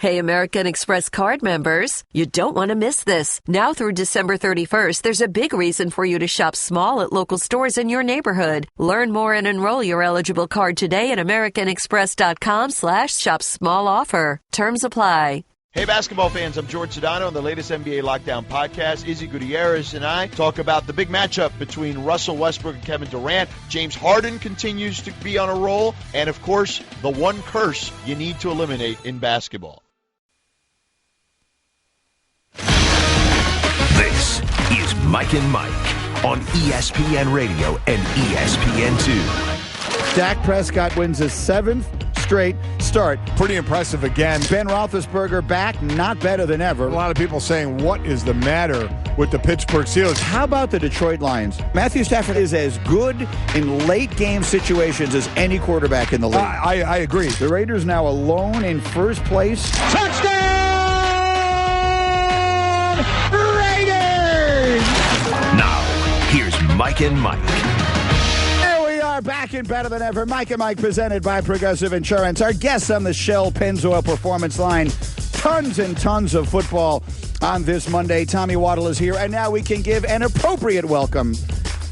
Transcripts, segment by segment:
Hey, American Express card members, you don't want to miss this. Now through December 31st, there's a big reason for you to shop small at local stores in your neighborhood. Learn more and enroll your eligible card today at americanexpress.com/shop small offer. Terms apply. Hey, basketball fans, I'm George Sedano on the latest NBA Lockdown podcast. Izzy Gutierrez and I talk about the big matchup between Russell Westbrook and Kevin Durant. James Harden continues to be on a roll. And, of course, the one curse you need to eliminate in basketball. This is Mike and Mike on ESPN Radio and ESPN2. Dak Prescott wins his 7th straight start. Pretty impressive again. Ben Roethlisberger back, not better than ever. A lot of people saying, what is the matter with the Pittsburgh Steelers? How about the Detroit Lions? Matthew Stafford is as good in late game situations as any quarterback in the league. I agree. The Raiders now alone in first place. Touchdown! Raiders! Now, here's Mike and Mike. Back and better than ever. Mike and Mike presented by Progressive Insurance. Our guests on the Shell Pennzoil Performance Line. Tons and tons of football on this Monday. Tommy Waddle is here, and now we can give an appropriate welcome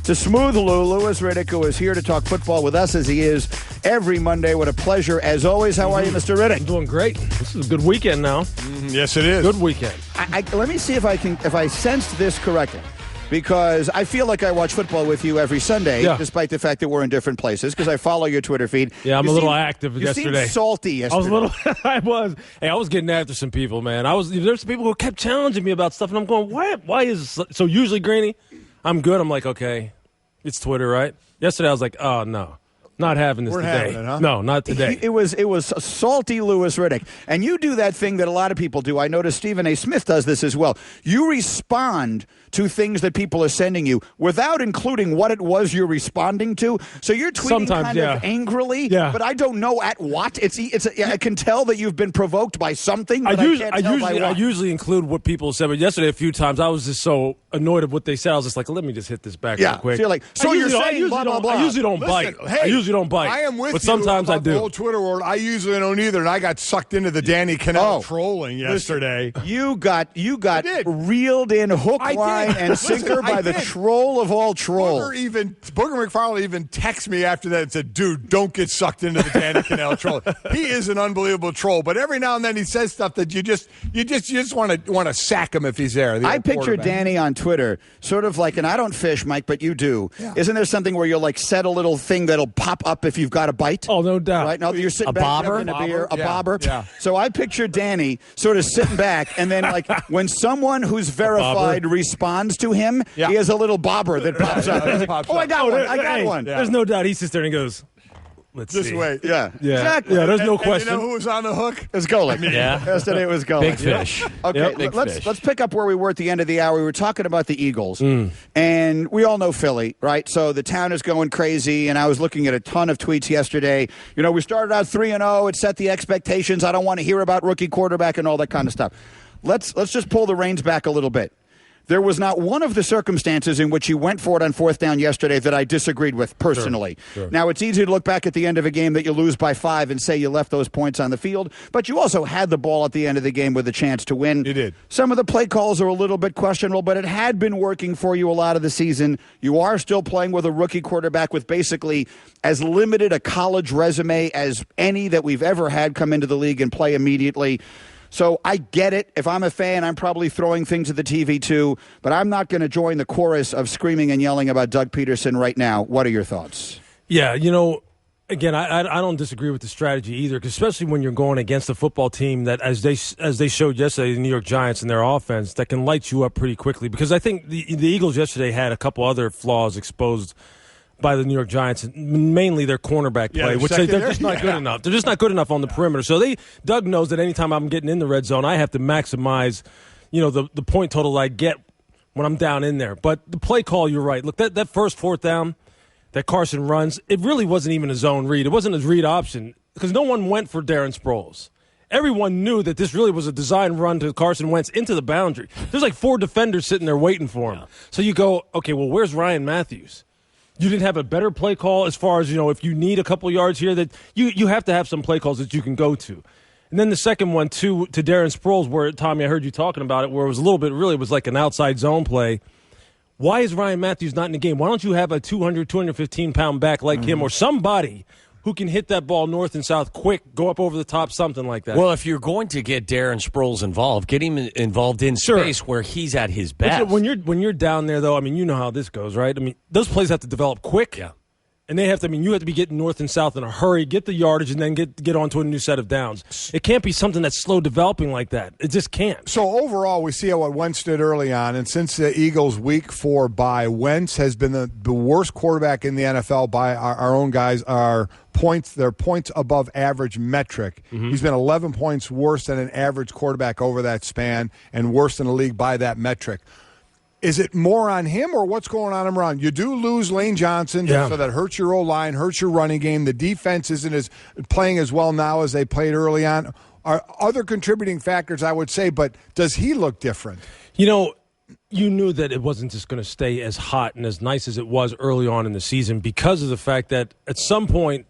to Smooth Lou, Louis Riddick, who is here to talk football with us as he is every Monday. What a pleasure, as always. How are you, Mr. Riddick? I'm doing great. This is a good weekend now. Yes, it is. Good weekend. Let me see if I sensed this correctly. Because I feel like I watch football with you every Sunday, despite the fact that we're in different places, because I follow your Twitter feed. Yeah, I'm a little active You yesterday. seemed salty yesterday. I was a little. I was getting after some people, man. There's some people who kept challenging me about stuff, and I'm going, why is this? So usually, Greeny, I'm good. I'm like, okay, it's Twitter, right? Yesterday, I was like, oh, no. Not having this today. Having it, huh? No, not today. It was salty Louis Riddick. And you do that thing that a lot of people do. I noticed Stephen A. Smith does this as well. You respond to things that people are sending you without including what it was you're responding to. So you're tweeting Sometimes, of angrily, but I don't know at what. I can tell that you've been provoked by something, but I can't tell by what. I usually include what people said, but yesterday a few times I was just so annoyed at what they said. I was just like, let me just hit this back real quick. So you're like, you're saying blah, blah, blah. I usually don't bite. Hey, I usually don't bite. I am with but you sometimes about I do. The whole Twitter world. I usually don't either, and I got sucked into the Danny Kanell trolling yesterday. You got reeled in hook, line, and sinker by the troll of all trolls. Booger McFarland even texted me after that and said, dude, don't get sucked into the Danny Kanell troll. He is an unbelievable troll, but every now and then he says stuff that you just want to sack him if he's there. I picture Danny on Twitter sort of like, and I don't fish, Mike, but you do. Yeah. Isn't there something where you'll like set a little thing that'll pop up if you've got a bite? Oh, no doubt. Right now you're sitting a back bobber? having a beer, a bobber. Yeah. So I picture Danny sort of sitting back, and then like when someone who's verified responds to him, he has a little bobber that pops up. I got one. I got one. There's no doubt he sits there and goes, let's this see. way. Yeah. Exactly. Yeah, there's no question. You know who was on the hook? It was Golick. Yesterday it was Golick. Big fish. Okay, let's pick up where we were at the end of the hour. We were talking about the Eagles, and we all know Philly, right? So the town is going crazy, and I was looking at a ton of tweets yesterday. You know, we started out 3-0. It set the expectations. I don't want to hear about rookie quarterback and all that kind of stuff. Let's just pull the reins back a little bit. There was not one of the circumstances in which you went for it on fourth down yesterday that I disagreed with personally. Sure. Now, it's easy to look back at the end of a game that you lose by 5 and say you left those points on the field, but you also had the ball at the end of the game with a chance to win. You did. Some of the play calls are a little bit questionable, but it had been working for you a lot of the season. You are still playing with a rookie quarterback with basically as limited a college resume as any that we've ever had come into the league and play immediately. So I get it. If I'm a fan, I'm probably throwing things at the TV too, but I'm not going to join the chorus of screaming and yelling about Doug Peterson right now. What are your thoughts? Yeah, again, I don't disagree with the strategy either, 'cause especially when you're going against a football team that, as they showed yesterday, the New York Giants and their offense, that can light you up pretty quickly. Because I think the Eagles yesterday had a couple other flaws exposed by the New York Giants, mainly their cornerback play, which they're just not good enough. They're just not good enough on the perimeter. So Doug knows that anytime I'm getting in the red zone, I have to maximize, the point total I get when I'm down in there. But the play call, you're right. Look, that first fourth down that Carson runs, it really wasn't even a zone read. It wasn't a read option because no one went for Darren Sproles. Everyone knew that this really was a design run to Carson Wentz into the boundary. There's like 4 defenders sitting there waiting for him. Yeah. So you go, okay, well, where's Ryan Matthews? You didn't have a better play call as far as, if you need a couple yards here, that you have to have some play calls that you can go to. And then the second one, to Darren Sproles, where, Tommy, I heard you talking about it, where it was a little bit, really, it was like an outside zone play. Why is Ryan Matthews not in the game? Why don't you have a 200, 215-pound back like him or somebody who can hit that ball north and south quick, go up over the top, something like that? Well, if you're going to get Darren Sproles involved, get him involved in space where he's at his best. When you're down there, though, I mean, you know how this goes, right? I mean, those plays have to develop quick. Yeah. And you have to be getting north and south in a hurry, get the yardage, and then get onto a new set of downs. It can't be something that's slow developing like that. It just can't. So overall, we see how Wentz did early on, and since the Eagles' Week 4 bye, Wentz has been the worst quarterback in the NFL by our own guys. Their points above average metric. Mm-hmm. He's been 11 points worse than an average quarterback over that span, and worse than the league by that metric. Is it more on him or what's going on around? You do lose Lane Johnson, so that hurts your O-line, hurts your running game. The defense isn't playing as well now as they played early on. Are other contributing factors, I would say, but does he look different? You knew that it wasn't just going to stay as hot and as nice as it was early on in the season because of the fact that at some point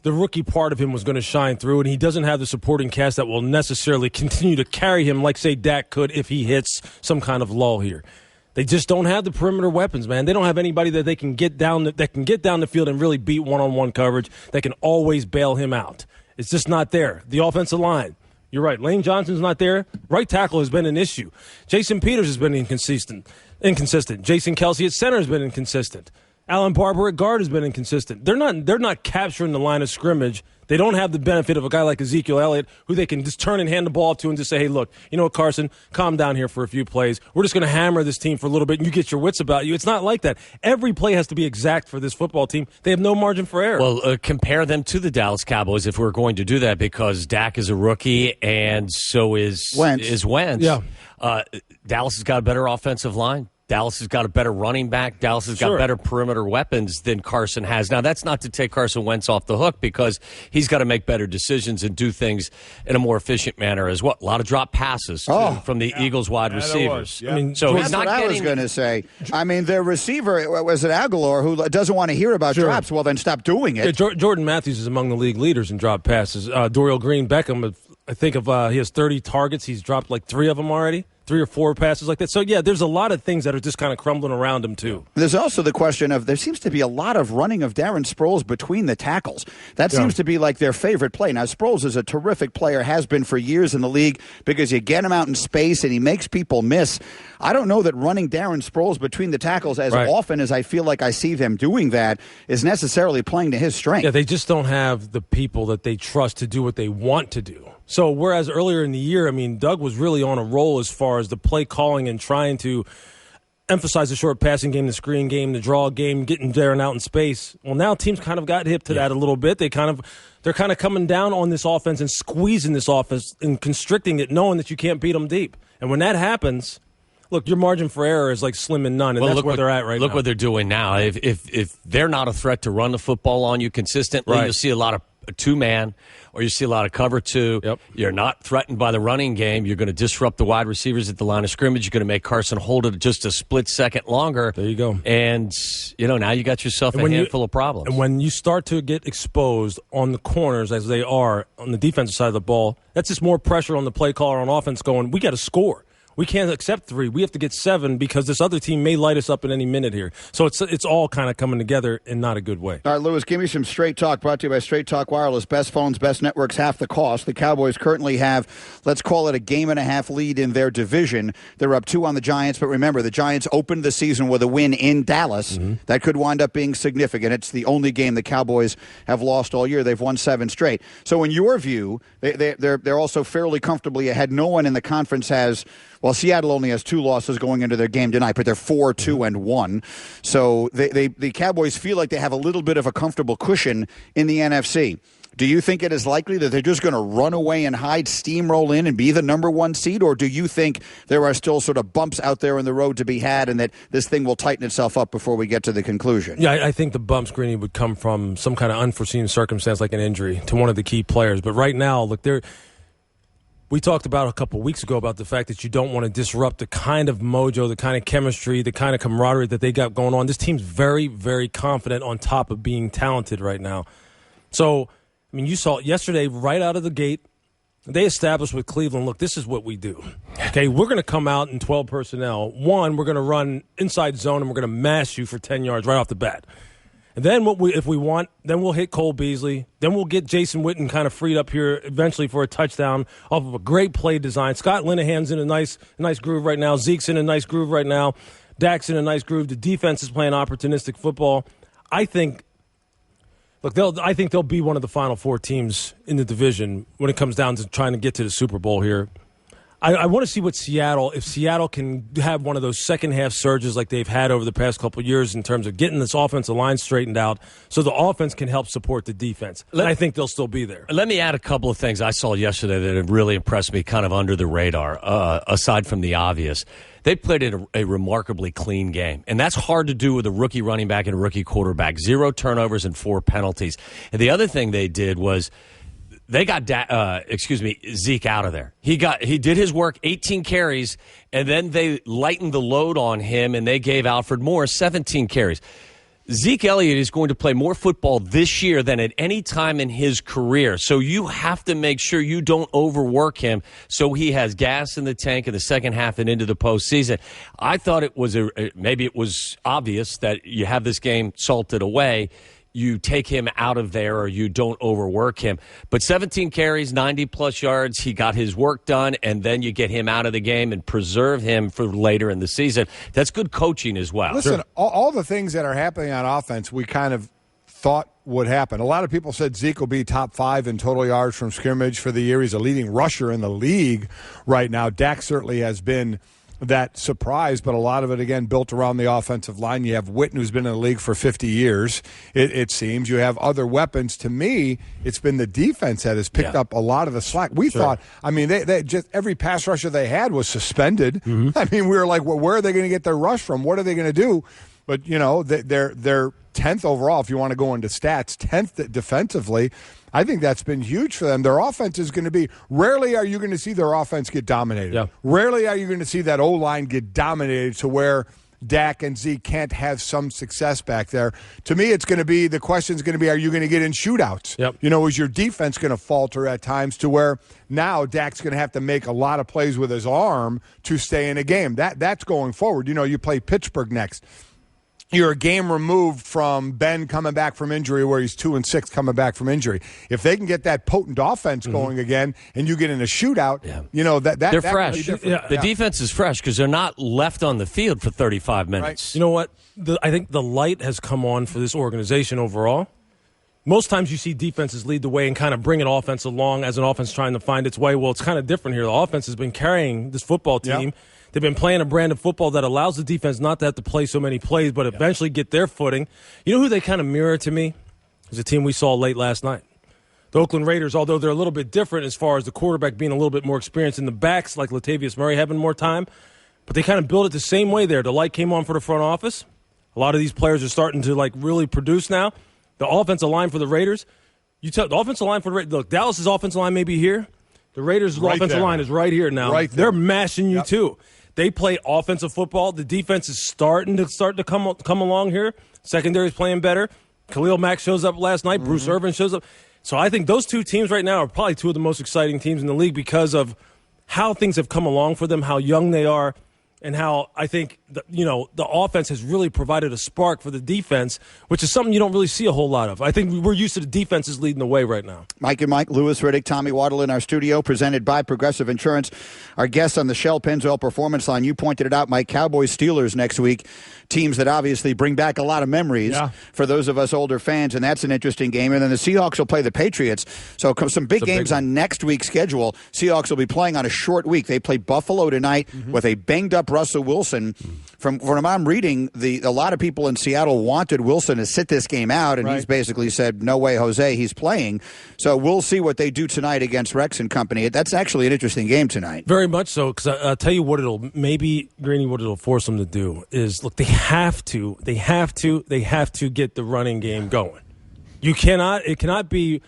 the rookie part of him was going to shine through, and he doesn't have the supporting cast that will necessarily continue to carry him like, say, Dak could if he hits some kind of lull here. They just don't have the perimeter weapons, man. They don't have anybody that they can get down the field and really beat one-on-one coverage that can always bail him out. It's just not there. The offensive line, you're right. Lane Johnson's not there. Right tackle has been an issue. Jason Peters has been inconsistent. Jason Kelsey at center has been inconsistent. Alan Barber at guard has been inconsistent. They're not capturing the line of scrimmage. They don't have the benefit of a guy like Ezekiel Elliott who they can just turn and hand the ball to and just say, hey, look, you know what, Carson, calm down here for a few plays. We're just going to hammer this team for a little bit and you get your wits about you. It's not like that. Every play has to be exact for this football team. They have no margin for error. Well, compare them to the Dallas Cowboys if we're going to do that because Dak is a rookie and so is Wentz. Yeah. Dallas has got a better offensive line. Dallas has got a better running back. Dallas has got better perimeter weapons than Carson has. Now, that's not to take Carson Wentz off the hook because he's got to make better decisions and do things in a more efficient manner as well. A lot of drop passes from the Eagles wide receivers. I mean, so that's what I was going to say. I mean, their receiver, was it Aguilar, who doesn't want to hear about drops? Well, then stop doing it. Yeah, Jordan Matthews is among the league leaders in drop passes. Dorial Green-Beckham, I think he has 30 targets. He's dropped like 3 of them already. 3 or 4 passes like that. So, yeah, there's a lot of things that are just kind of crumbling around him, too. There's also the question of there seems to be a lot of running of Darren Sproles between the tackles. That seems to be like their favorite play. Now, Sproles is a terrific player, has been for years in the league because you get him out in space and he makes people miss. I don't know that running Darren Sproles between the tackles as often as I feel like I see them doing that is necessarily playing to his strength. Yeah, they just don't have the people that they trust to do what they want to do. So whereas earlier in the year, I mean, Doug was really on a roll as far as the play calling and trying to emphasize the short passing game, the screen game, the draw game, getting Darren out in space. Well, now teams kind of got hip to that a little bit. They're kind of coming down on this offense and squeezing this offense and constricting it, knowing that you can't beat them deep. And when that happens, look, your margin for error is like slim and none, and that's where they're at right now. Look what they're doing now. If they're not a threat to run the football on you consistently, you'll see a lot of two-man, or you see a lot of cover two. Yep. You're not threatened by the running game. You're going to disrupt the wide receivers at the line of scrimmage. You're going to make Carson hold it just a split second longer. There you go. And, now you got yourself a handful of problems. And when you start to get exposed on the corners, as they are on the defensive side of the ball, that's just more pressure on the play caller on offense going, we got to score. We can't accept 3. We have to get 7 because this other team may light us up in any minute here. So it's all kind of coming together in not a good way. All right, Lewis, give me some Straight Talk, brought to you by Straight Talk Wireless. Best phones, best networks, half the cost. The Cowboys currently have, let's call it a 1.5 game lead in their division. They're up 2 on the Giants, but remember, the Giants opened the season with a win in Dallas. Mm-hmm. That could wind up being significant. It's the only game the Cowboys have lost all year. They've won 7 straight. So in your view, they're also fairly comfortably ahead. No one in the conference has... Well, Seattle only has 2 losses going into their game tonight, but they're 4-2-1. So the Cowboys feel like they have a little bit of a comfortable cushion in the NFC. Do you think it is likely that they're just going to run away and hide, steamroll in, and be the number 1 seed? Or do you think there are still sort of bumps out there in the road to be had and that this thing will tighten itself up before we get to the conclusion? Yeah, I think the bumps, Greeny, would come from some kind of unforeseen circumstance like an injury to one of the key players. But right now, look, we talked about a couple of weeks ago about the fact that you don't want to disrupt the kind of mojo, the kind of chemistry, the kind of camaraderie that they got going on. This team's very, very confident on top of being talented right now. So, I mean, you saw it yesterday right out of the gate. they established with Cleveland, look, this is what we do. Okay, we're going to come out in 12 personnel. One, we're going to run inside zone, and we're going to mash you for 10 yards right off the bat. And then if we want, then we'll hit Cole Beasley. Then we'll get Jason Witten kind of freed up here eventually for a touchdown off of a great play design. Scott Linehan's in a nice groove right now. Zeke's in a nice groove right now. Dak's in a nice groove. The defense is playing opportunistic football. I think they'll be one of the final four teams in the division when it comes down to trying to get to the Super Bowl here. I want to see if Seattle can have one of those second-half surges like they've had over the past couple of years in terms of getting this offensive line straightened out so the offense can help support the defense. And I think they'll still be there. Let me add a couple of things I saw yesterday that have really impressed me kind of under the radar, aside from the obvious. They played a remarkably clean game, and that's hard to do with a rookie running back and a rookie quarterback. 0 turnovers and 4 penalties. And the other thing they did was they got Zeke out of there. He did his work, 18 carries, and then they lightened the load on him, and they gave Alfred Morris 17 carries. Zeke Elliott is going to play more football this year than at any time in his career. So you have to make sure you don't overwork him so he has gas in the tank in the second half and into the postseason. I thought it was maybe it was obvious that you have this game salted away. You take him out of there or you don't overwork him. But 17 carries, 90-plus yards, he got his work done, and then you get him out of the game and preserve him for later in the season. That's good coaching as well. Listen, all the things that are happening on offense we kind of thought would happen. A lot of people said Zeke will be top 5 in total yards from scrimmage for the year. He's a leading rusher in the league right now. Dak certainly has been that surprise, but a lot of it, again, built around the offensive line. You have Witten, who's been in the league for 50 years, it seems. You have other weapons. To me, it's been the defense that has picked up a lot of the slack. We thought, I mean, they just every pass rusher they had was suspended. Mm-hmm. I mean, we were like, well, where are they going to get their rush from? What are they going to do? But, you know, they're 10th overall, if you want to go into stats, 10th defensively. I think that's been huge for them. Their offense is going to be – rarely are you going to see their offense get dominated. Yeah. Rarely are you going to see that O-line get dominated to where Dak and Zeke can't have some success back there. To me, it's going to be – the question is going to be, are you going to get in shootouts? Yep. You know, is your defense going to falter at times to where now Dak's going to have to make a lot of plays with his arm to stay in a game? That's going forward. You know, you play Pittsburgh next. You're a game removed from Ben coming back from injury where he's 2-6 coming back from injury. If they can get that potent offense going again and you get in a shootout, you know, they're fresh. The defense is fresh because they're not left on the field for 35 minutes. Right. You know what? I think the light has come on for this organization overall. Most times you see defenses lead the way and kind of bring an offense along as an offense trying to find its way. Well, it's kind of different here. The offense has been carrying this football team. Yep. They've been playing a brand of football that allows the defense not to have to play so many plays, but eventually get their footing. You know who they kind of mirror to me? Is a team we saw late last night. The Oakland Raiders, although they're a little bit different as far as the quarterback being a little bit more experienced in the backs, like Latavius Murray having more time, but they kind of built it the same way there. The light came on for the front office. A lot of these players are starting to like really produce now. The offensive line for the Raiders, the offensive line for the Raiders, look, Dallas's offensive line may be here. The Raiders' offensive line is right here now. Right there. They're mashing you too. They play offensive football. The defense is starting to come along here. Secondary's playing better. Khalil Mack shows up last night. Bruce Irvin shows up. So I think those two teams right now are probably two of the most exciting teams in the league because of how things have come along for them, how young they are, and how I think the offense has really provided a spark for the defense, which is something you don't really see a whole lot of. I think we're used to the defenses leading the way right now. Mike and Mike, Lewis Riddick, Tommy Waddle in our studio, presented by Progressive Insurance. Our guests on the Shell Pennzoil Performance Line, you pointed it out, Mike, Cowboys, Steelers next week, teams that obviously bring back a lot of memories for those of us older fans, and that's an interesting game. And then the Seahawks will play the Patriots. So some big games on next week's schedule. Seahawks will be playing on a short week. They play Buffalo tonight with a banged-up Russell Wilson. From what I'm reading, a lot of people in Seattle wanted Wilson to sit this game out, and he's basically said, no way, Jose, he's playing. So we'll see what they do tonight against Rex and company. That's actually an interesting game tonight. Very much so, because I'll tell you what it'll force them to do is, look, they have to get the running game going. It cannot be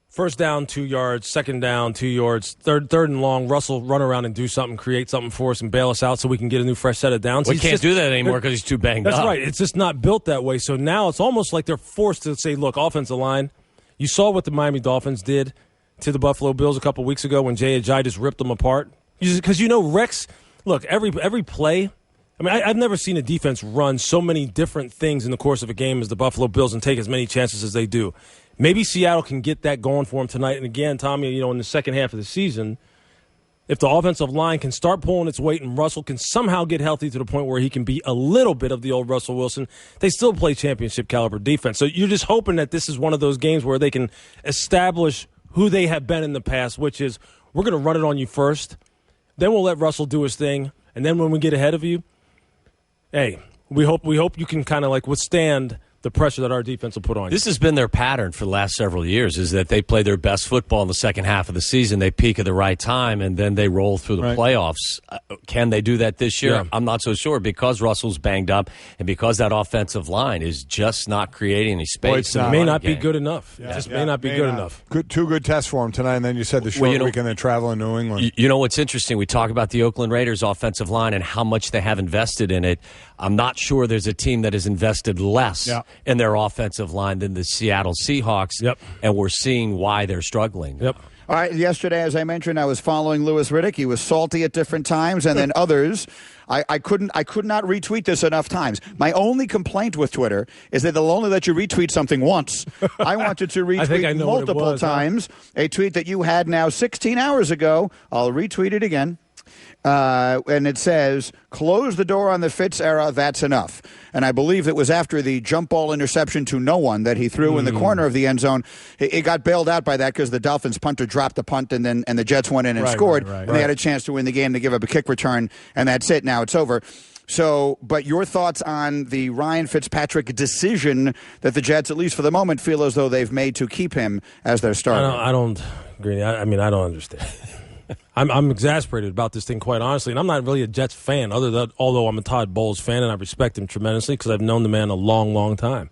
first down, 2 yards, second down, 2 yards, third and long, Russell run around and do something, create something for us and bail us out so we can get a new fresh set of downs. We can't do that anymore because he's too banged up. That's right. It's just not built that way. So now it's almost like they're forced to say, look, offensive line, you saw what the Miami Dolphins did. to the Buffalo Bills a couple weeks ago when Jay Ajayi just ripped them apart? Because Rex, look, every play. I mean, I've never seen a defense run so many different things in the course of a game as the Buffalo Bills and take as many chances as they do. Maybe Seattle can get that going for them tonight. And again, Tommy, in the second half of the season, if the offensive line can start pulling its weight and Russell can somehow get healthy to the point where he can be a little bit of the old Russell Wilson, they still play championship caliber defense. So you're just hoping that this is one of those games where they can establish who they have been in the past, which is we're going to run it on you first, then we'll let Russell do his thing, and then when we get ahead of you, hey, we hope you can kind of like withstand the pressure that our defense will put on you. This has been their pattern for the last several years, is that they play their best football in the second half of the season. They peak at the right time, and then they roll through the playoffs. Can they do that this year? Yeah. I'm not so sure, because Russell's banged up and because that offensive line is just not creating any space. It may not be good enough. Yeah. It just may not be good enough. Two good tests for him tonight, and then you said the short week and then travel in New England. You know what's interesting? We talk about the Oakland Raiders offensive line and how much they have invested in it. I'm not sure there's a team that has invested less in their offensive line than the Seattle Seahawks, and we're seeing why they're struggling. All right, yesterday, as I mentioned, I was following Louis Riddick. He was salty at different times, and then others. I could not retweet this enough times. My only complaint with Twitter is that they'll only let you retweet something once. I wanted to retweet multiple times a tweet that you had now 16 hours ago. I'll retweet it again. And it says, close the door on the Fitz era, that's enough. And I believe it was after the jump ball interception to no one that he threw in the corner of the end zone. It got bailed out by that because the Dolphins punter dropped the punt and the Jets went in and scored. And they had a chance to win the game to give up a kick return, and that's it. Now it's over. So, but your thoughts on the Ryan Fitzpatrick decision that the Jets, at least for the moment, feel as though they've made to keep him as their starter? I don't agree. I mean, I don't understand. I'm exasperated about this thing, quite honestly, and I'm not really a Jets fan, although I'm a Todd Bowles fan, and I respect him tremendously because I've known the man a long, long time.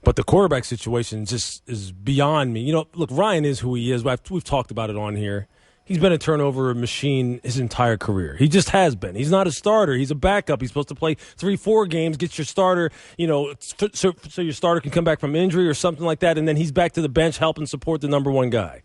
But the quarterback situation just is beyond me. Look, Ryan is who he is. We've talked about it on here. He's been a turnover machine his entire career. He just has been. He's not a starter. He's a backup. He's supposed to play 3-4 games, get your starter, so your starter can come back from injury or something like that, and then he's back to the bench helping support the number one guy.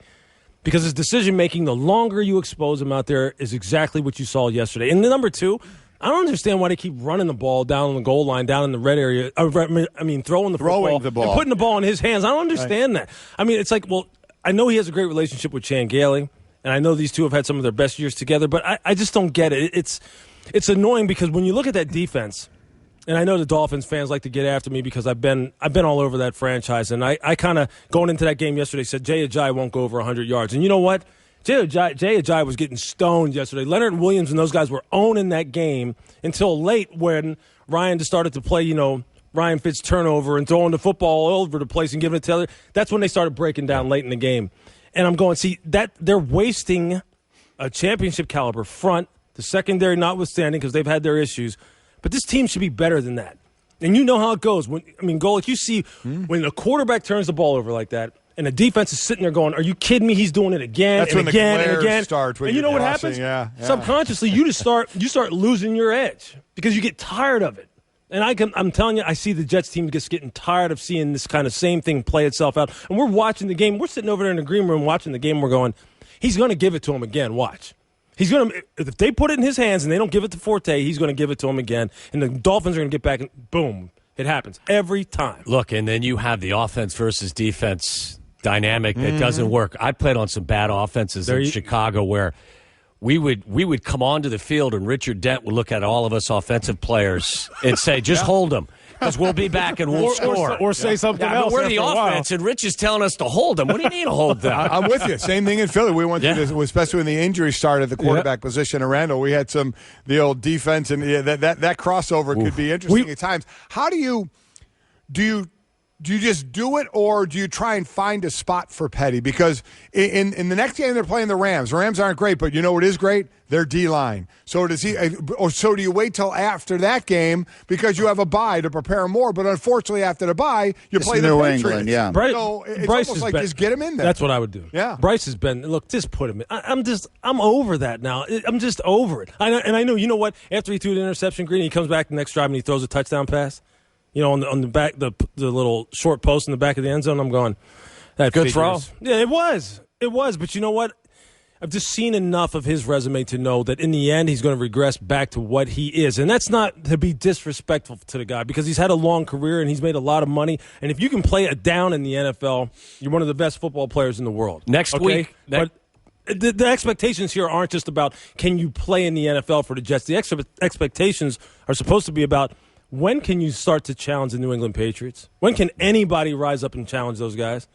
Because his decision-making, the longer you expose him out there, is exactly what you saw yesterday. And the number two, I don't understand why they keep running the ball down on the goal line, down in the red area. Throwing the ball and putting the ball in his hands. I don't understand that. I mean, it's like, well, I know he has a great relationship with Chan Gailey, and I know these two have had some of their best years together, but I just don't get it. It's annoying because when you look at that defense, and I know the Dolphins fans like to get after me because I've been all over that franchise, and I kind of, going into that game yesterday, said Jay Ajayi won't go over 100 yards. And you know what? Jay Ajayi was getting stoned yesterday. Leonard Williams and those guys were owning that game until late when Ryan just started to play, Ryan Fitz turnover and throwing the football all over the place and giving it to other. That's when they started breaking down late in the game. And I'm going, see, that they're wasting a championship caliber front, the secondary notwithstanding because they've had their issues. But this team should be better than that. And you know how it goes. Golic, you see when a quarterback turns the ball over like that and the defense is sitting there going, are you kidding me? He's doing it again That's and when again the and again. Starts and you know what happens? Yeah. Subconsciously, you start losing your edge because you get tired of it. And I'm telling you, I see the Jets team just getting tired of seeing this kind of same thing play itself out. And we're watching the game. We're sitting over there in the green room watching the game. We're going, he's going to give it to him again. Watch. He's going to, if they put it in his hands and they don't give it to Forte, he's going to give it to him again. And the Dolphins are going to get back and boom, it happens every time. Look, and then you have the offense versus defense dynamic that doesn't work. I played on some bad offenses in Chicago where we would come onto the field and Richard Dent would look at all of us offensive players and say, just hold them. Because we'll be back and we'll score. Or say something else. We're the offense, and Rich is telling us to hold them. What do you need to hold them? I'm with you. Same thing in Philly. We went through this, especially when the injury started at the quarterback position in Randall. We had the old defense, and that crossover could be interesting at times. How do you just do it, or do you try and find a spot for Petty? Because in the next game they're playing the Rams. The Rams aren't great, but you know what is great? Their D-line. So do you wait till after that game because you have a bye to prepare more? But unfortunately, after the bye, you play the Patriots. England, yeah. So it's Bryce almost like just get him in there. That's what I would do. Yeah. Bryce has been, look, just put him in. I'm over that now. I'm just over it. I know, you know what? After he threw the interception, Green, he comes back the next drive and he throws a touchdown pass. On the back, the little short post in the back of the end zone, I'm going, that good figures. throw. Yeah, it was. It was, but you know what? I've just seen enough of his resume to know that in the end he's going to regress back to what he is. And that's not to be disrespectful to the guy because he's had a long career and he's made a lot of money. And if you can play it down in the NFL, you're one of the best football players in the world. Next week. But the expectations here aren't just about can you play in the NFL for the Jets. The expectations are supposed to be about when can you start to challenge the New England Patriots? When can anybody rise up and challenge those guys?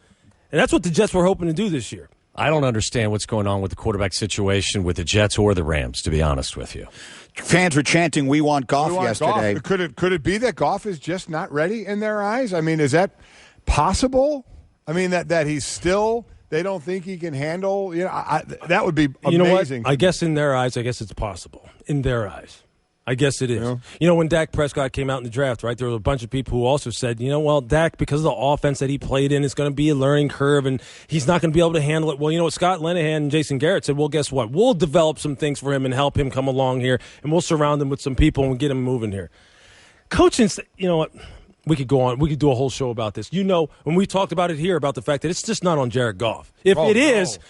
And that's what the Jets were hoping to do this year. I don't understand what's going on with the quarterback situation with the Jets or the Rams, to be honest with you. Fans were chanting, "We want Goff" yesterday. Goff. Could it be that Goff is just not ready in their eyes? I mean, is that possible? I mean, that he's still – they don't think he can handle – that would be amazing. You know what? I guess in their eyes, I guess it's possible. In their eyes. I guess it is. Yeah. You know, when Dak Prescott came out in the draft, right, there were a bunch of people who also said, Dak, because of the offense that he played in, it's going to be a learning curve, and he's not going to be able to handle it. Well, you know what, Scott Linehan and Jason Garrett said, well, guess what? We'll develop some things for him and help him come along here, and we'll surround him with some people and get him moving here. Coaching, you know what? We could go on. We could do a whole show about this. You know, when we talked about it here, about the fact that it's just not on Jared Goff. If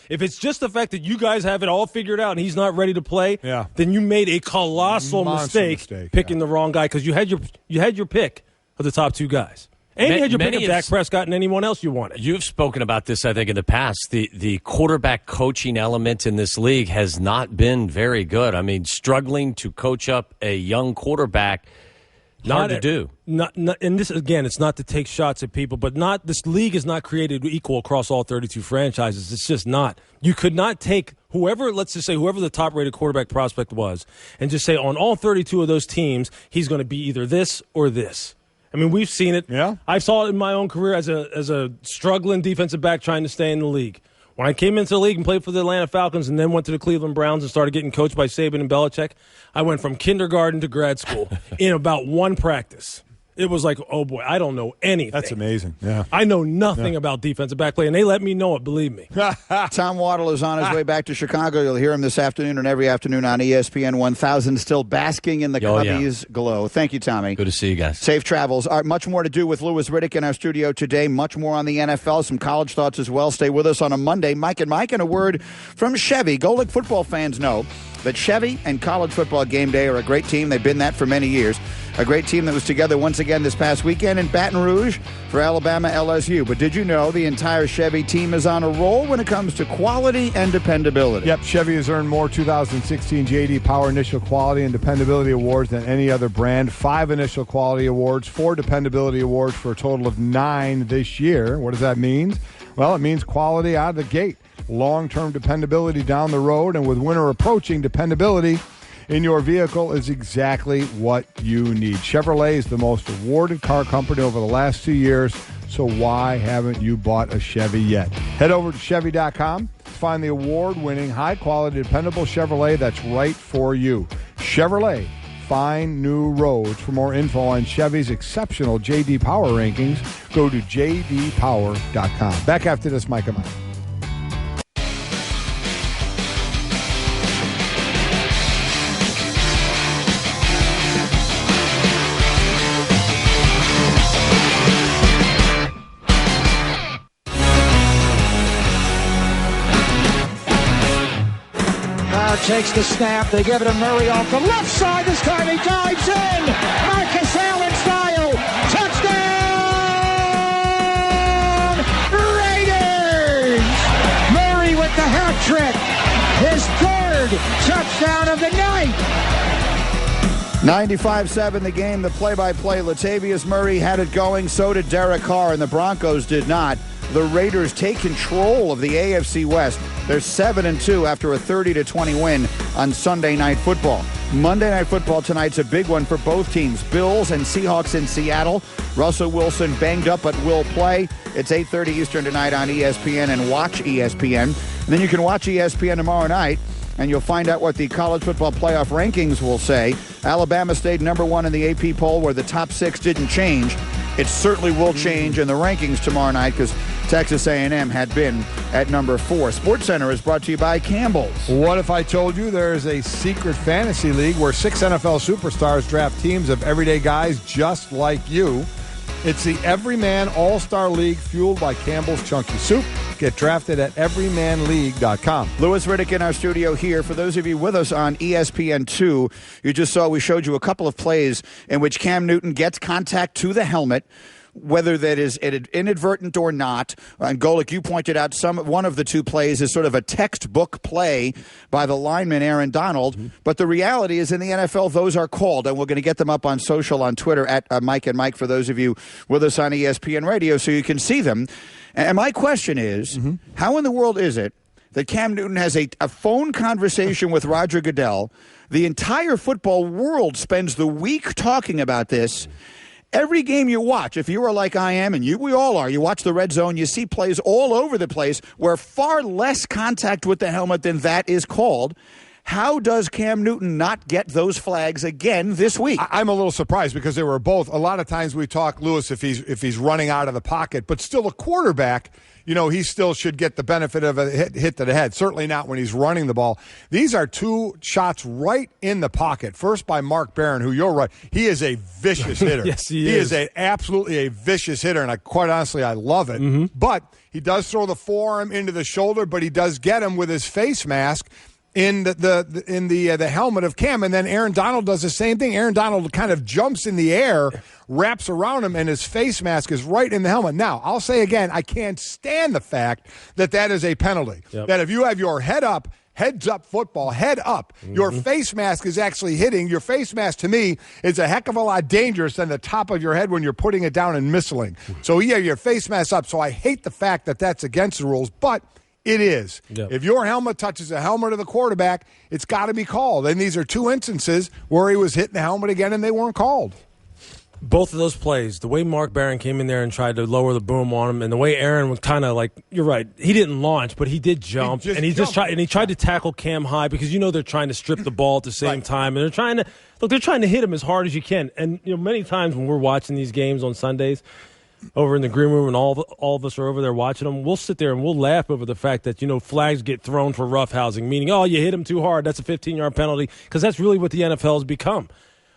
it's just the fact that you guys have it all figured out and he's not ready to play, then you made a colossal mistake picking the wrong guy because you had your pick of the top two guys. And you had your pick of Dak Prescott and anyone else you wanted. You've spoken about this, I think, in the past. The quarterback coaching element in this league has not been very good. I mean, struggling to coach up a young quarterback – hard to do. And this, again, it's not to take shots at people, but this league is not created equal across all 32 franchises. It's just not. You could not take whoever the top-rated quarterback prospect was and just say on all 32 of those teams, he's going to be either this or this. I mean, we've seen it. Yeah. I saw it in my own career as a struggling defensive back trying to stay in the league. When I came into the league and played for the Atlanta Falcons and then went to the Cleveland Browns and started getting coached by Saban and Belichick, I went from kindergarten to grad school in about one practice. It was like, oh, boy, I don't know anything. That's amazing. Yeah, I know nothing about defensive back play, and they let me know it, believe me. Tom Waddle is on his way back to Chicago. You'll hear him this afternoon and every afternoon on ESPN 1000, still basking in the Cubbies' glow. Thank you, Tommy. Good to see you guys. Safe travels. All right, much more to do with Louis Riddick in our studio today. Much more on the NFL, some college thoughts as well. Stay with us on a Monday. Mike and a word from Chevy. Golic football fans know that Chevy and College Football Game Day are a great team. They've been that for many years. A great team that was together once again this past weekend in Baton Rouge for Alabama LSU. But did you know the entire Chevy team is on a roll when it comes to quality and dependability? Yep, Chevy has earned more 2016 J.D. Power Initial Quality and Dependability Awards than any other brand. 5 Initial Quality Awards, 4 Dependability Awards for a total of 9 this year. What does that mean? Well, it means quality out of the gate, long-term dependability down the road, and with winter approaching, dependability in your vehicle is exactly what you need. Chevrolet is the most awarded car company over the last 2 years, so why haven't you bought a Chevy yet? Head over to Chevy.com to find the award-winning, high-quality, dependable Chevrolet that's right for you. Chevrolet, find new roads. For more info on Chevy's exceptional J.D. Power rankings, go to jdpower.com. Back after this, Mike and Mike. Takes the snap. They give it to Murray off the left side. This time he dives in. Marcus Allen style. Touchdown! Raiders! Murray with the hat trick. His third touchdown of the night. 95-7 the game. The play-by-play. Latavius Murray had it going. So did Derek Carr, and the Broncos did not. The Raiders take control of the AFC West. They're 7-2 after a 30-20 win on Sunday Night Football. Monday Night Football tonight's a big one for both teams. Bills and Seahawks in Seattle. Russell Wilson banged up but will play. It's 8:30 Eastern tonight on ESPN, and watch ESPN. And then you can watch ESPN tomorrow night, and you'll find out what the college football playoff rankings will say. Alabama stayed number 1 in the AP poll where the top 6 didn't change. It certainly will change in the rankings tomorrow night because Texas A&M had been at number 4. SportsCenter is brought to you by Campbell's. What if I told you there is a secret fantasy league where 6 NFL superstars draft teams of everyday guys just like you? It's the Everyman All-Star League fueled by Campbell's Chunky Soup. Get drafted at everymanleague.com. Louis Riddick in our studio here. For those of you with us on ESPN2, you just saw we showed you a couple of plays in which Cam Newton gets contact to the helmet, whether that is inadvertent or not. And Golick, you pointed out one of the two plays is sort of a textbook play by the lineman Aaron Donald. Mm-hmm. But the reality is in the NFL, those are called. And we're going to get them up on social on Twitter at Mike and Mike for those of you with us on ESPN Radio so you can see them. And my question is, how in the world is it that Cam Newton has a phone conversation with Roger Goodell? The entire football world spends the week talking about this. Every game you watch, if you are like I am, and we all are, you watch the red zone, you see plays all over the place where far less contact with the helmet than that is called. How does Cam Newton not get those flags again this week? I'm a little surprised because they were both. A lot of times we talk, Lewis, if he's running out of the pocket, but still a quarterback, he still should get the benefit of a hit to the head. Certainly not when he's running the ball. These are two shots right in the pocket. First by Mark Barron, who you're right. He is a vicious hitter. Yes, he is. He is absolutely a vicious hitter, and quite honestly, I love it. Mm-hmm. But he does throw the forearm into the shoulder, but he does get him with his face mask in the helmet of Cam, and then Aaron Donald does the same thing. Aaron Donald kind of jumps in the air, wraps around him, and his face mask is right in the helmet. Now, I'll say again, I can't stand the fact that is a penalty. Yep. That if you have your head up, heads up football, head up, your face mask is actually hitting. Your face mask, to me, is a heck of a lot dangerous than the top of your head when you're putting it down and missiling. So, yeah, your face mask up. So I hate the fact that that's against the rules, but it is. Yep. If your helmet touches the helmet of the quarterback, it's got to be called. And these are two instances where he was hitting the helmet again and they weren't called. Both of those plays, the way Mark Barron came in there and tried to lower the boom on him, and the way Aaron was kind of like, you're right, he didn't launch, but he did jump, he tried to tackle Cam high because they're trying to strip the ball at the same time, and they're trying to hit him as hard as you can. And many times when we're watching these games on Sundays, over in the green room, and all of us are over there watching them, we'll sit there and we'll laugh over the fact that, flags get thrown for roughhousing, meaning, you hit him too hard, that's a 15-yard penalty, because that's really what the NFL has become.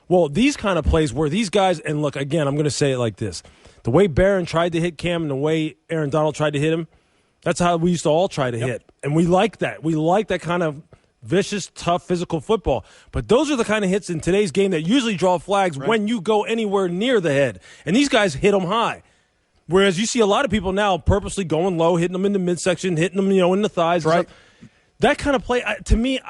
Well, these kind of plays where these guys, and look, again, I'm going to say it like this. The way Barron tried to hit Cam and the way Aaron Donald tried to hit him, that's how we used to all try to hit. And we like that. We like that kind of vicious, tough, physical football. But those are the kind of hits in today's game that usually draw flags when you go anywhere near the head. And these guys hit them high. Whereas you see a lot of people now purposely going low, hitting them in the midsection, hitting them, in the thighs. Right. That kind of play, to me,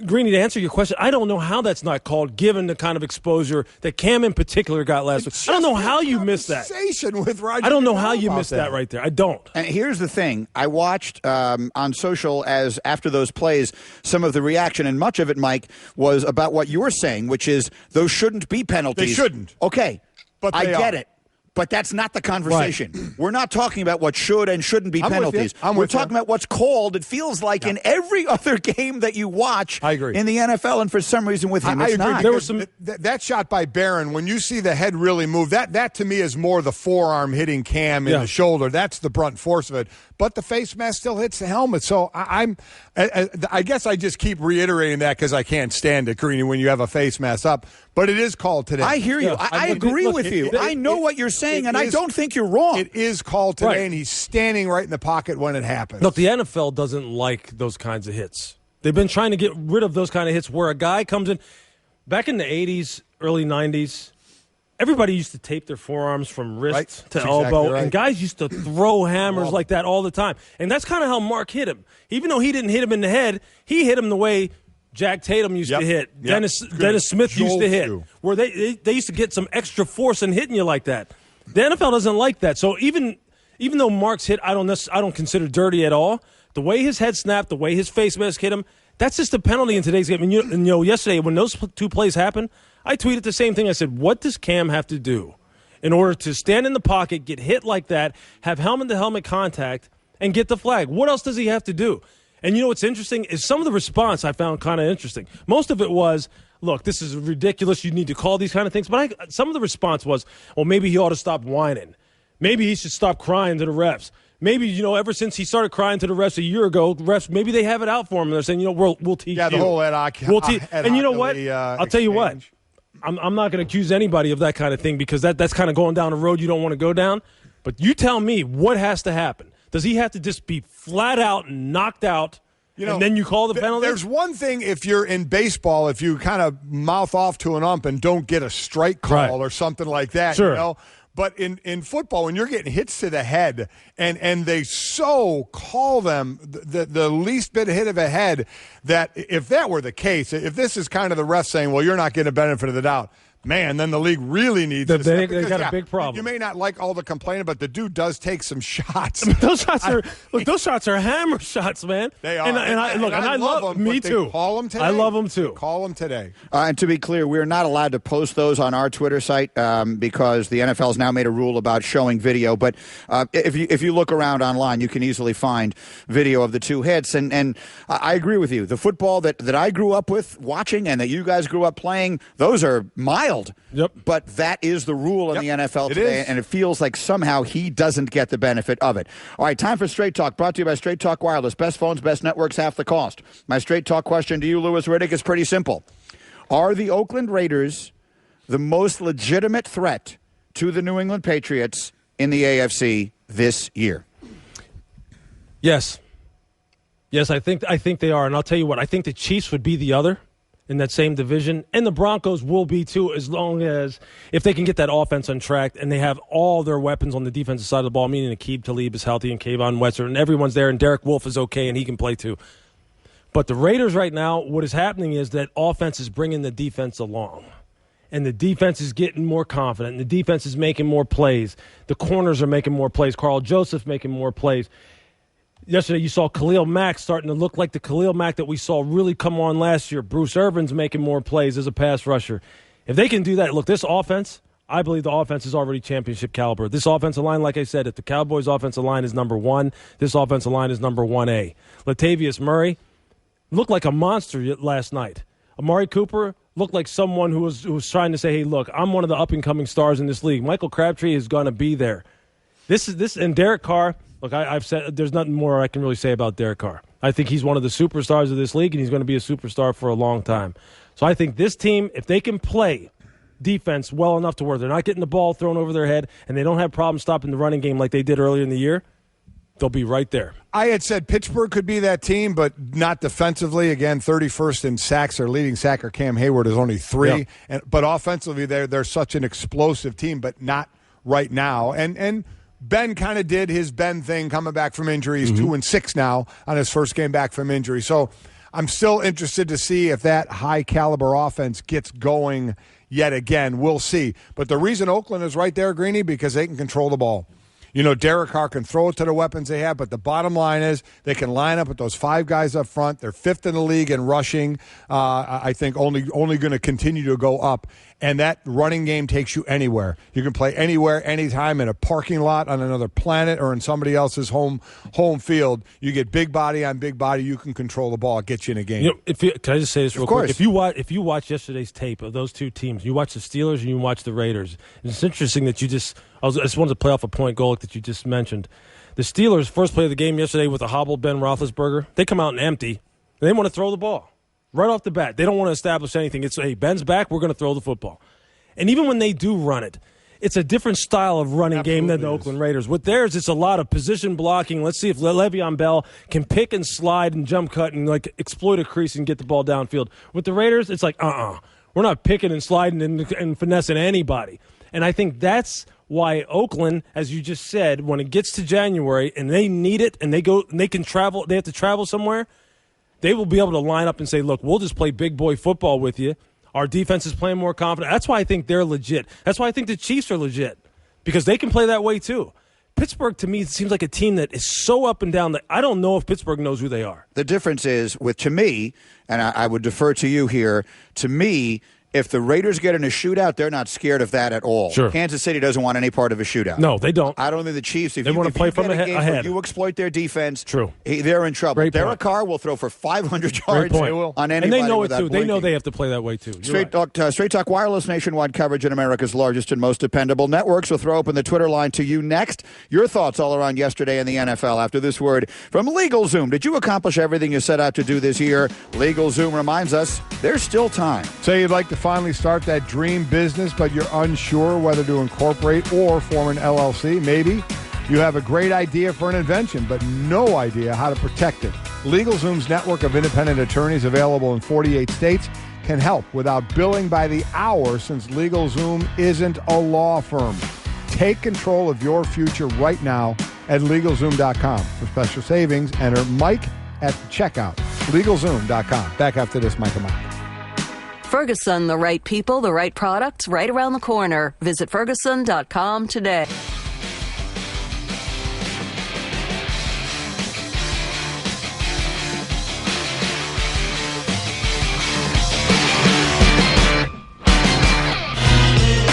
Greeny, to answer your question, I don't know how that's not called, given the kind of exposure that Cam in particular got last week. I don't know how you missed that. With Roger I don't know how you missed that right there. I don't. And here's the thing. I watched on social as after those plays some of the reaction, and much of it, Mike, was about what you were saying, which is those shouldn't be penalties. They shouldn't. Okay, but I get it. But that's not the conversation. Right. We're not talking about what should and shouldn't be penalties. We're talking about what's called. It feels like in every other game that you watch in the NFL, and for some reason with him, it's not. There was that shot by Barron, when you see the head really move, that to me is more the forearm hitting Cam in the shoulder. That's the brunt force of it. But the face mask still hits the helmet. So I guess I just keep reiterating that because I can't stand it, Greeny, when you have a face mask up. But it is called today. I hear you. I agree with you. I know what you're saying, and I don't think you're wrong. It is called today, and he's standing right in the pocket when it happens. Look, the NFL doesn't like those kinds of hits. They've been trying to get rid of those kind of hits where a guy comes in. Back in the 80s, early 90s, everybody used to tape their forearms from wrist to elbow, and guys used to throw hammers like that all the time. And that's kind of how Mark hit him. Even though he didn't hit him in the head, he hit him the way Jack Tatum used to hit, Dennis Smith used to hit, where they used to get some extra force in hitting you like that. The NFL doesn't like that. So even though Mark's hit, I don't consider dirty at all. The way his head snapped, the way his face mask hit him, that's just a penalty in today's game. And yesterday when those two plays happened, I tweeted the same thing. I said, what does Cam have to do in order to stand in the pocket, get hit like that, have helmet-to-helmet contact, and get the flag? What else does he have to do? And what's interesting is some of the response I found kind of interesting. Most of it was, look, this is ridiculous. You need to call these kind of things. But some of the response was, well, maybe he ought to stop whining. Maybe he should stop crying to the refs. Maybe, ever since he started crying to the refs a year ago, refs, maybe they have it out for him. And they're saying, we'll teach you. Yeah, the whole and you know what? I'll tell you what. I'm not going to accuse anybody of that kind of thing because that's kind of going down a road you don't want to go down. But you tell me what has to happen. Does he have to just be flat out knocked out, and then you call the penalty? There's one thing if you're in baseball, if you kind of mouth off to an ump and don't get a strike call or something like that, Sure. But in football, when you're getting hits to the head and they so call them the least bit of hit of a head, that if that were the case, if this is kind of the ref saying, well, you're not getting a benefit of the doubt, man, then the league really needs to they got a big problem. You may not like all the complaining, but the dude does take some shots. Those shots are hammer shots, man. They are. And I love them. Me too. Call them today. I love them too. Call them today. And to be clear, we're not allowed to post those on our Twitter site because the NFL has now made a rule about showing video. But if you look around online, you can easily find video of the two hits. And I agree with you. The football that I grew up with watching and that you guys grew up playing, those are mild. Yep. But that is the rule in the NFL today, and it feels like somehow he doesn't get the benefit of it. All right, time for Straight Talk, brought to you by Straight Talk Wireless. Best phones, best networks, half the cost. My Straight Talk question to you, Louis Riddick, is pretty simple. Are the Oakland Raiders the most legitimate threat to the New England Patriots in the AFC this year? Yes. Yes, I think they are, and I'll tell you what, I think the Chiefs would be the other in that same division, and the Broncos will be too, as long as if they can get that offense on track and they have all their weapons on the defensive side of the ball, meaning Aqib Talib is healthy and Kayvon Wetzer, and everyone's there, and Derek Wolfe is okay, and he can play too. But the Raiders right now, what is happening is that offense is bringing the defense along, and the defense is getting more confident, and the defense is making more plays. The corners are making more plays. Carl Joseph's making more plays. Yesterday, you saw Khalil Mack starting to look like the Khalil Mack that we saw really come on last year. Bruce Irvin's making more plays as a pass rusher. If they can do that, look, this offense, I believe the offense is already championship caliber. This offensive line, like I said, if the Cowboys' offensive line is number 1, this offensive line is number 1A. Latavius Murray looked like a monster last night. Amari Cooper looked like someone who was trying to say, hey, look, I'm one of the up-and-coming stars in this league. Michael Crabtree is going to be there. And Derek Carr. Look, I've said there's nothing more I can really say about Derek Carr. I think he's one of the superstars of this league, and he's going to be a superstar for a long time. So I think this team, if they can play defense well enough to where they're not getting the ball thrown over their head and they don't have problems stopping the running game like they did earlier in the year, they'll be right there. I had said Pittsburgh could be that team, but not defensively. Again, 31st in sacks. Their leading sacker, Cam Hayward, is only 3. Yep. But offensively, they're such an explosive team, but not right now. And Ben kind of did his Ben thing coming back from injury. He's 2-6 now on his first game back from injury. So I'm still interested to see if that high-caliber offense gets going yet again. We'll see. But the reason Oakland is right there, Greeny, because they can control the ball. Derek Carr can throw it to the weapons they have, but the bottom line is they can line up with those 5 guys up front. They're 5th in the league in rushing. I think only going to continue to go up. And that running game takes you anywhere. You can play anywhere, anytime, in a parking lot, on another planet, or in somebody else's home field. You get big body on big body. You can control the ball. It gets you in a game. Can I just say this real quick? If you watch yesterday's tape of those two teams, you watch the Steelers and you watch the Raiders. And it's interesting that I just wanted to play off a point goal that you just mentioned. The Steelers' first play of the game yesterday with a hobbled Ben Roethlisberger, they come out and empty. They want to throw the ball. Right off the bat. They don't want to establish anything. It's, hey, Ben's back, we're going to throw the football. And even when they do run it, it's a different style of running game than the Oakland Raiders. With theirs, it's a lot of position blocking. Let's see if Le'Veon Bell can pick and slide and jump cut and exploit a crease and get the ball downfield. With the Raiders, it's like, we're not picking and sliding and finessing anybody. And I think that's why Oakland, as you just said, when it gets to January and they need it and they can travel, they have to travel somewhere, they will be able to line up and say, look, we'll just play big boy football with you. Our defense is playing more confident. That's why I think they're legit. That's why I think the Chiefs are legit, because they can play that way too. Pittsburgh, to me, seems like a team that is so up and down that I don't know if Pittsburgh knows who they are. The difference is, to me, and I would defer to you here, to me, if the Raiders get in a shootout, they're not scared of that at all. Sure. Kansas City doesn't want any part of a shootout. No, they don't. I don't think the Chiefs, they want to play from ahead. You exploit their defense. True. They're in trouble. Great Derek point. Carr will throw for 500 yards on anybody. And they know it without too. blinking. They know they have to play that way too. Straight Talk Wireless, nationwide coverage in America's largest and most dependable networks. We'll throw open the Twitter line to you next. Your thoughts all around yesterday in the NFL after this word from LegalZoom. Did you accomplish everything you set out to do this year? LegalZoom reminds us there's still time. Say you'd like to finally start that dream business, but you're unsure whether to incorporate or form an LLC. Maybe You have a great idea for an invention, but no idea how to protect it. LegalZoom's network of independent attorneys available in 48 states can help without billing by the hour, since LegalZoom isn't a law firm. Take control of your future right now at LegalZoom.com. For special savings, enter Mike at checkout. LegalZoom.com. Back after this, Mike and Mike. Ferguson, the right people, the right products, right around the corner. Visit Ferguson.com today.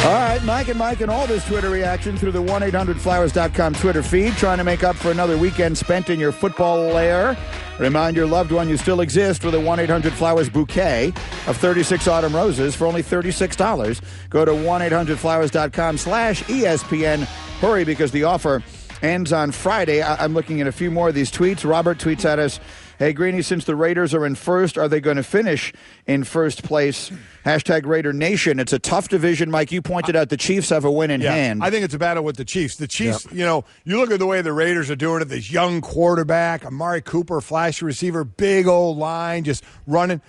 All right, Mike and all this Twitter reaction through the 1-800-Flowers.com Twitter feed, trying to make up for another weekend spent in your football lair. Remind your loved one you still exist with a 1-800-Flowers bouquet of 36 autumn roses for only $36. Go to 1-800-Flowers.com/ESPN. Hurry, because the offer ends on Friday. I'm looking at a few more of these tweets. Robert tweets at us, "Hey, Greeny, since the Raiders are in first, are they going to finish in first place? Hashtag Raider Nation." It's a tough division, Mike. You pointed out the Chiefs have a win in hand. I think it's a battle with the Chiefs. The Chiefs, you look at the way the Raiders are doing it, this young quarterback, Amari Cooper, flashy receiver, big old line, just running.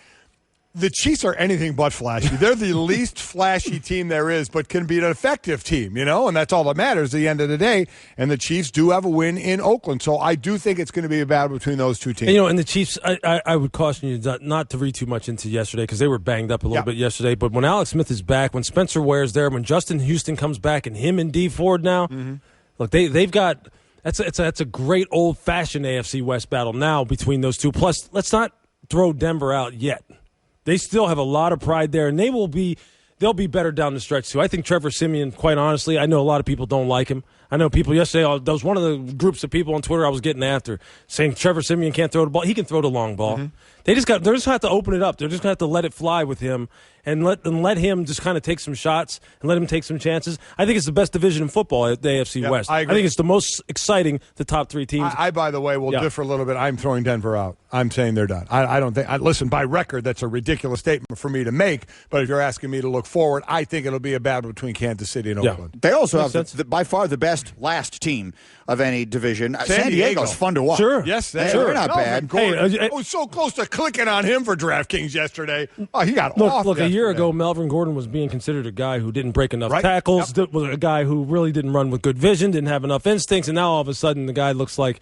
The Chiefs are anything but flashy. They're the least flashy team there is, but can be an effective team, and that's all that matters at the end of the day. And the Chiefs do have a win in Oakland, so I do think it's going to be a battle between those two teams. And the Chiefs, I would caution you not to read too much into yesterday, because they were banged up a little bit yesterday. But when Alex Smith is back, when Spencer Ware's there, when Justin Houston comes back, and him and D Ford now, look, they've got that's a great old-fashioned AFC West battle now between those two. Plus, let's not throw Denver out yet. They still have a lot of pride there, and they'll be better down the stretch, too. I think Trevor Siemian, quite honestly, I know a lot of people don't like him. I know people yesterday, that was one of the groups of people on Twitter I was getting after, saying Trevor Siemian can't throw the ball. He can throw the long ball. They're just going to have to open it up. They're just going to have to let it fly with him and let him just kind of take some shots and let him take some chances. I think it's the best division in football at the AFC West. I think it's the most exciting, the top three teams. I by the way, will differ a little bit. I'm throwing Denver out. I'm saying they're done. I don't think – listen, by record, that's a ridiculous statement for me to make, but if you're asking me to look forward, I think it'll be a battle between Kansas City and Oakland. They also have by far the best last team of any division. San Diego's fun to watch. Sure. Yes, they're not bad. I was so close to clicking on him for DraftKings yesterday. Oh, he got off. Look, a year ago, Melvin Gordon was being considered a guy who didn't break enough tackles, was a guy who really didn't run with good vision, didn't have enough instincts, and now all of a sudden the guy looks like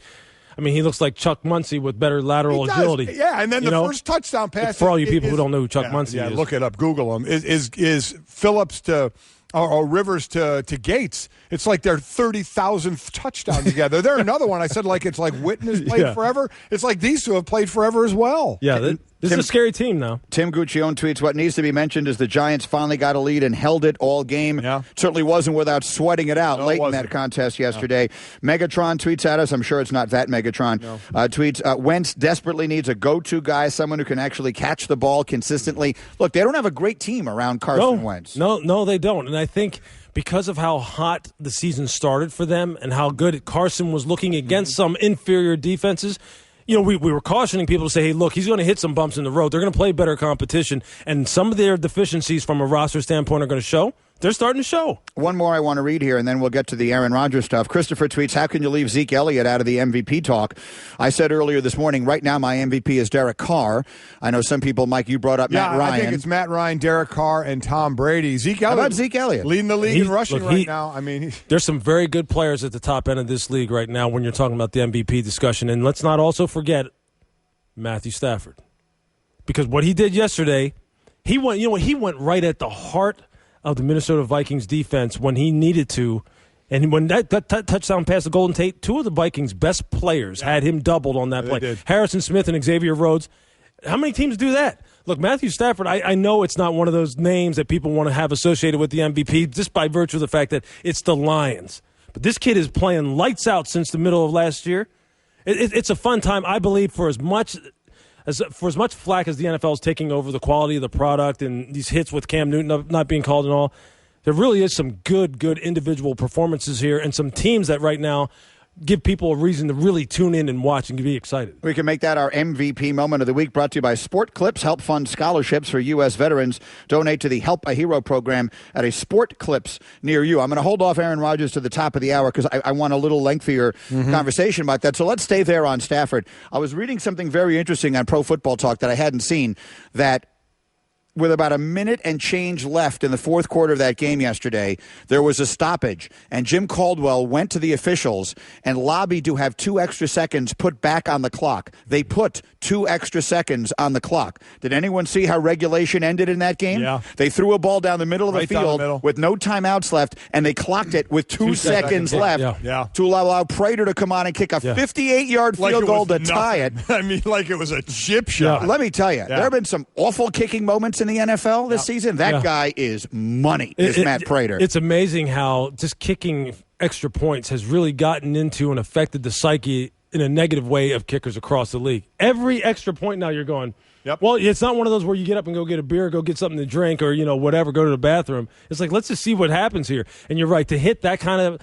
he looks like Chuck Muncie with better lateral agility. Yeah, and then the first touchdown pass. For all you people who don't know who Chuck Muncie is. Yeah, look it up. Google him. Is Phillips to or Rivers to Gates. It's like their 30,000th touchdown together. They're another one. I said it's like Witten has played forever. It's like these two have played forever as well. Yeah, this is a scary team now. Tim Guccione tweets, "What needs to be mentioned is the Giants finally got a lead and held it all game. Certainly wasn't without sweating it out late in that contest yesterday." Megatron tweets at us. I'm sure it's not that Megatron. Tweets, "Wentz desperately needs a go-to guy, someone who can actually catch the ball consistently." Look, they don't have a great team around Carson Wentz. No, they don't. And I think because of how hot the season started for them and how good Carson was looking against some inferior defenses, we were cautioning people to say, hey, look, he's going to hit some bumps in the road. They're going to play better competition, and some of their deficiencies from a roster standpoint are going to show. They're starting to show. One more I want to read here, and then we'll get to the Aaron Rodgers stuff. Christopher tweets, "How can you leave Zeke Elliott out of the MVP talk?" I said earlier this morning, right now my MVP is Derek Carr. I know some people, Mike, you brought up Matt Ryan. I think it's Matt Ryan, Derek Carr, and Tom Brady. Zeke Elliott. How about Zeke Elliott? Leading the league in rushing now. There's some very good players at the top end of this league right now when you're talking about the MVP discussion. And let's not also forget Matthew Stafford. Because what he did yesterday, he went right at the heart of the Minnesota Vikings defense when he needed to. And when that touchdown pass to Golden Tate, two of the Vikings' best players had him doubled on that play. Harrison Smith and Xavier Rhodes. How many teams do that? Look, Matthew Stafford, I know it's not one of those names that people want to have associated with the MVP just by virtue of the fact that it's the Lions. But this kid is playing lights out since the middle of last year. It's a fun time, I believe, for as much flack as the NFL is taking over the quality of the product and these hits with Cam Newton not being called and all. There really is some good individual performances here and some teams that right now give people a reason to really tune in and watch and be excited. We can make that our MVP moment of the week, brought to you by Sport Clips. Help fund scholarships for U.S. veterans. Donate to the Help a Hero program at a Sport Clips near you. I'm going to hold off Aaron Rodgers to the top of the hour because I want a little lengthier conversation about that. So let's stay there on Stafford. I was reading something very interesting on Pro Football Talk that I hadn't seen, that with about a minute and change left in the fourth quarter of that game yesterday, there was a stoppage, and Jim Caldwell went to the officials and lobbied to have 2 extra seconds put back on the clock. They put 2 extra seconds on the clock. Did anyone see how regulation ended in that game? Yeah. They threw a ball down the middle of the field with no timeouts left, and they clocked it with 2 seconds left to allow Prater to come on and kick a 58-yard field goal to tie it. I mean, like it was a chip shot. Let me tell you, there have been some awful kicking moments in the NFL this season. That guy is money, Matt Prater. It's amazing how just kicking extra points has really gotten into and affected the psyche in a negative way of kickers across the league. Every extra point now you're going, well, it's not one of those where you get up and go get a beer, go get something to drink, or whatever, go to the bathroom. It's like, let's just see what happens here. And you're right, to hit that kind of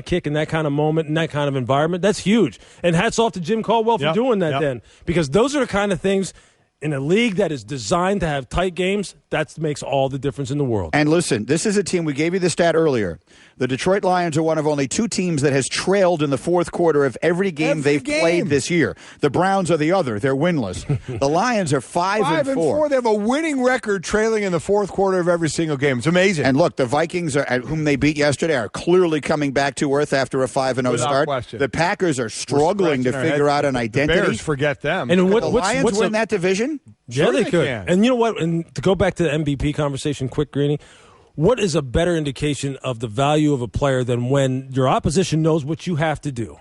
kick in that kind of moment in that kind of environment, that's huge. And hats off to Jim Caldwell for doing that then, because those are the kind of things in a league that is designed to have tight games, that makes all the difference in the world. And listen, this is a team, we gave you the stat earlier. The Detroit Lions are one of only 2 teams that has trailed in the fourth quarter of every game they've played this year. The Browns are the other. They're winless. The Lions are 5-4. They have a winning record trailing in the fourth quarter of every single game. It's amazing. And look, the Vikings, whom they beat yesterday, are clearly coming back to earth after a 5-0 start. Question. The Packers are struggling to figure out an identity. The Bears, forget them. And the Lions win that division? Yeah, Sure they could. can. And you know what? And to go back to the MVP conversation quick, Greeny, what is a better indication of the value of a player than when your opposition knows what you have to do?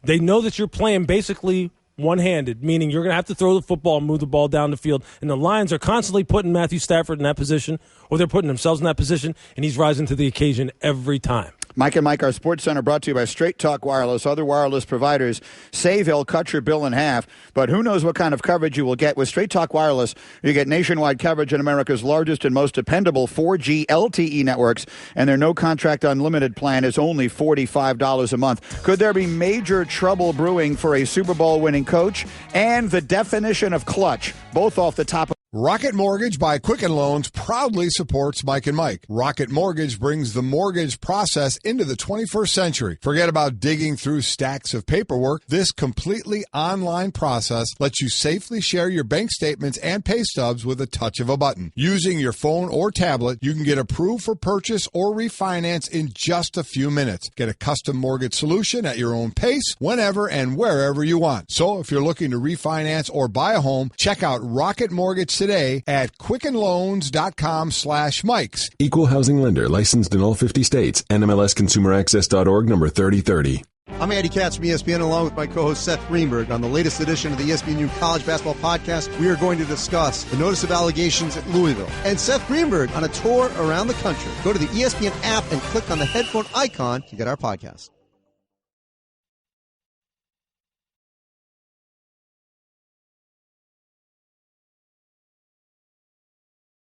They know that you're playing basically one-handed, meaning you're going to have to throw the football and move the ball down the field. And the Lions are constantly putting Matthew Stafford in that position, or they're putting themselves in that position, and he's rising to the occasion every time. Mike and Mike, our Sports Center, brought to you by Straight Talk Wireless. Other wireless providers say they'll cut your bill in half, but who knows what kind of coverage you will get. With Straight Talk Wireless, you get nationwide coverage in America's largest and most dependable 4G LTE networks, and their no-contract unlimited plan is only $45 a month. Could there be major trouble brewing for a Super Bowl-winning coach? And the definition of clutch, both off the top of Rocket Mortgage by Quicken Loans proudly supports Mike and Mike. Rocket Mortgage brings the mortgage process into the 21st century. Forget about digging through stacks of paperwork. This completely online process lets you safely share your bank statements and pay stubs with a touch of a button. Using your phone or tablet, you can get approved for purchase or refinance in just a few minutes. Get a custom mortgage solution at your own pace, whenever and wherever you want. So if you're looking to refinance or buy a home, check out Rocket Mortgage today at quickenloans.com/Mikes. Equal housing lender licensed in all 50 states. NMLSconsumeraccess.org number 3030. I'm Andy Katz from ESPN, along with my co-host Seth Greenberg. On the latest edition of the ESPN College Basketball Podcast, we are going to discuss the notice of allegations at Louisville and Seth Greenberg on a tour around the country. Go to the ESPN app and click on the headphone icon to get our podcast.